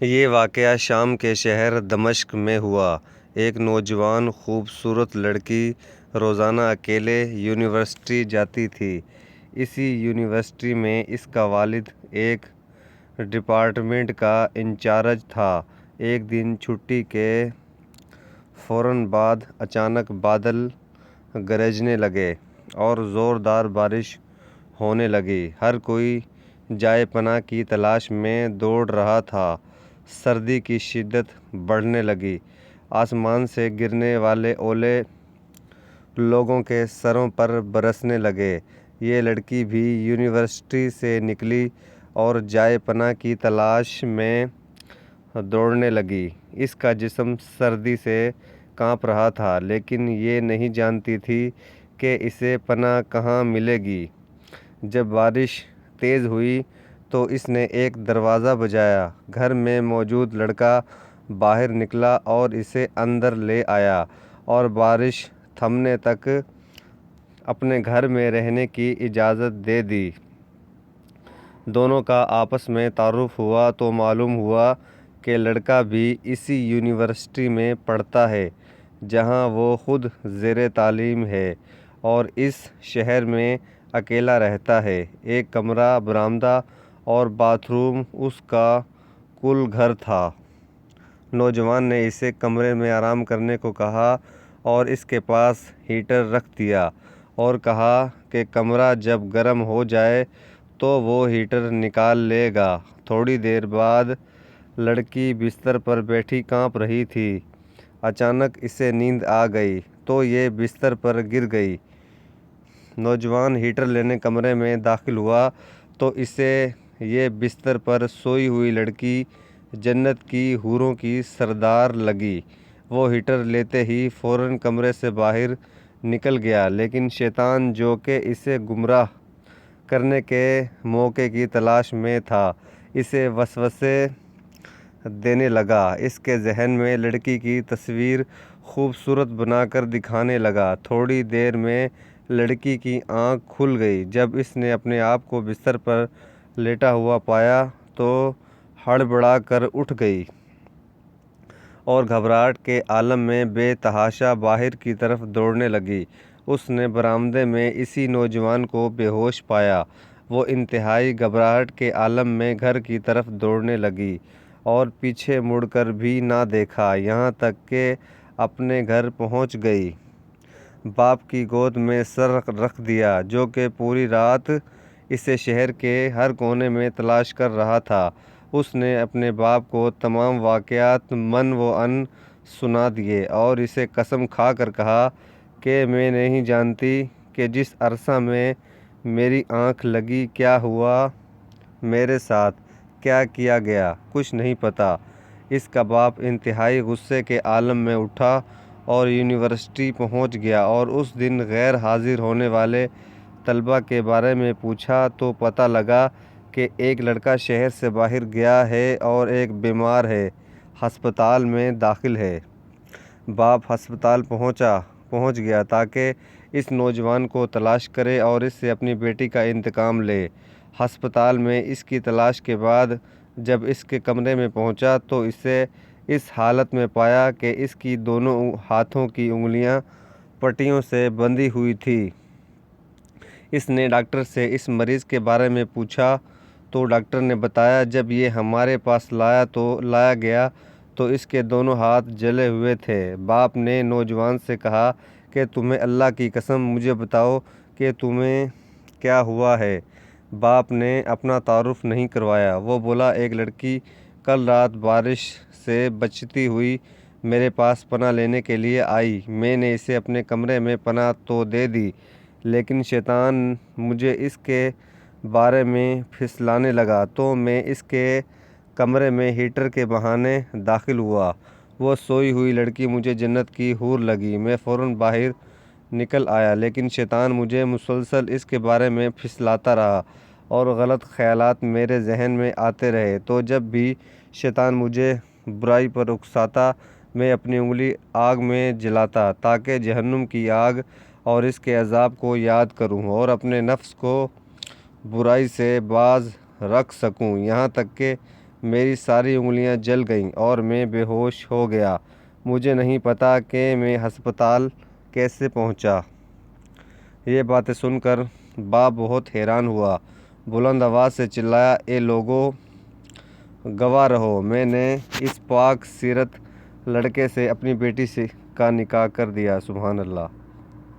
یہ واقعہ شام کے شہر دمشق میں ہوا۔ ایک نوجوان خوبصورت لڑکی روزانہ اکیلے یونیورسٹی جاتی تھی۔ اسی یونیورسٹی میں اس کا والد ایک ڈپارٹمنٹ کا انچارج تھا۔ ایک دن چھٹی کے فوراً بعد اچانک بادل گرجنے لگے اور زوردار بارش ہونے لگی۔ ہر کوئی جائے پناہ کی تلاش میں دوڑ رہا تھا۔ سردی کی شدت بڑھنے لگی۔ آسمان سے گرنے والے اولے لوگوں کے سروں پر برسنے لگے۔ یہ لڑکی بھی یونیورسٹی سے نکلی اور جائے پناہ کی تلاش میں دوڑنے لگی۔ اس کا جسم سردی سے کانپ رہا تھا، لیکن یہ نہیں جانتی تھی کہ اسے پناہ کہاں ملے گی۔ جب بارش تیز ہوئی تو اس نے ایک دروازہ بجایا۔ گھر میں موجود لڑکا باہر نکلا اور اسے اندر لے آیا اور بارش تھمنے تک اپنے گھر میں رہنے کی اجازت دے دی۔ دونوں کا آپس میں تعارف ہوا تو معلوم ہوا کہ لڑکا بھی اسی یونیورسٹی میں پڑھتا ہے جہاں وہ خود زیر تعلیم ہے اور اس شہر میں اکیلا رہتا ہے۔ ایک کمرہ، برآمدہ اور باتھ روم اس کا کل گھر تھا۔ نوجوان نے اسے کمرے میں آرام کرنے کو کہا اور اس کے پاس ہیٹر رکھ دیا اور کہا کہ کمرہ جب گرم ہو جائے تو وہ ہیٹر نکال لے گا۔ تھوڑی دیر بعد لڑکی بستر پر بیٹھی کانپ رہی تھی۔ اچانک اسے نیند آ گئی تو یہ بستر پر گر گئی۔ نوجوان ہیٹر لینے کمرے میں داخل ہوا تو اسے یہ بستر پر سوئی ہوئی لڑکی جنت کی حوروں کی سردار لگی۔ وہ ہیٹر لیتے ہی فوراً کمرے سے باہر نکل گیا، لیکن شیطان جو کہ اسے گمراہ کرنے کے موقع کی تلاش میں تھا، اسے وسوسے دینے لگا۔ اس کے ذہن میں لڑکی کی تصویر خوبصورت بنا کر دکھانے لگا۔ تھوڑی دیر میں لڑکی کی آنکھ کھل گئی۔ جب اس نے اپنے آپ کو بستر پر لیٹا ہوا پایا تو ہڑبڑا کر اٹھ گئی اور گھبراہٹ کے عالم میں بے تحاشا باہر کی طرف دوڑنے لگی۔ اس نے برآمدے میں اسی نوجوان کو بے ہوش پایا۔ وہ انتہائی گھبراہٹ کے عالم میں گھر کی طرف دوڑنے لگی اور پیچھے مڑ کر بھی نہ دیکھا، یہاں تک کہ اپنے گھر پہنچ گئی۔ باپ کی گود میں سر رکھ دیا، جو کہ پوری رات اسے شہر کے ہر کونے میں تلاش کر رہا تھا۔ اس نے اپنے باپ کو تمام واقعات من و عن سنا دیے اور اسے قسم کھا کر کہا کہ میں نہیں جانتی کہ جس عرصہ میں میری آنکھ لگی کیا ہوا میرے ساتھ، کیا کیا گیا، کچھ نہیں پتا۔ اس کا باپ انتہائی غصے کے عالم میں اٹھا اور یونیورسٹی پہنچ گیا اور اس دن غیر حاضر ہونے والے طلباء کے بارے میں پوچھا تو پتہ لگا کہ ایک لڑکا شہر سے باہر گیا ہے اور ایک بیمار ہے، ہسپتال میں داخل ہے۔ باپ ہسپتال پہنچ گیا تاکہ اس نوجوان کو تلاش کرے اور اس سے اپنی بیٹی کا انتقام لے۔ ہسپتال میں اس کی تلاش کے بعد جب اس کے کمرے میں پہنچا تو اسے اس حالت میں پایا کہ اس کی دونوں ہاتھوں کی انگلیاں پٹیوں سے بندھی ہوئی تھیں۔ اس نے ڈاکٹر سے اس مریض کے بارے میں پوچھا تو ڈاکٹر نے بتایا جب یہ ہمارے پاس لایا گیا تو اس کے دونوں ہاتھ جلے ہوئے تھے۔ باپ نے نوجوان سے کہا کہ تمہیں اللہ کی قسم مجھے بتاؤ کہ تمہیں کیا ہوا ہے۔ باپ نے اپنا تعارف نہیں کروایا۔ وہ بولا، ایک لڑکی کل رات بارش سے بچتی ہوئی میرے پاس پناہ لینے کے لیے آئی۔ میں نے اسے اپنے کمرے میں پناہ تو دے دی، لیکن شیطان مجھے اس کے بارے میں پھسلانے لگا تو میں اس کے کمرے میں ہیٹر کے بہانے داخل ہوا۔ وہ سوئی ہوئی لڑکی مجھے جنت کی حور لگی۔ میں فوراً باہر نکل آیا، لیکن شیطان مجھے مسلسل اس کے بارے میں پھسلاتا رہا اور غلط خیالات میرے ذہن میں آتے رہے۔ تو جب بھی شیطان مجھے برائی پر اکساتا، میں اپنی انگلی آگ میں جلاتا تاکہ جہنم کی آگ اور اس کے عذاب کو یاد کروں اور اپنے نفس کو برائی سے باز رکھ سکوں، یہاں تک کہ میری ساری انگلیاں جل گئیں اور میں بے ہوش ہو گیا۔ مجھے نہیں پتا کہ میں ہسپتال کیسے پہنچا۔ یہ باتیں سن کر باپ بہت حیران ہوا، بلند آواز سے چلایا، اے لوگو، گواہ رہو، میں نے اس پاک سیرت لڑکے سے اپنی بیٹی کا نکاح کر دیا۔ سبحان اللہ۔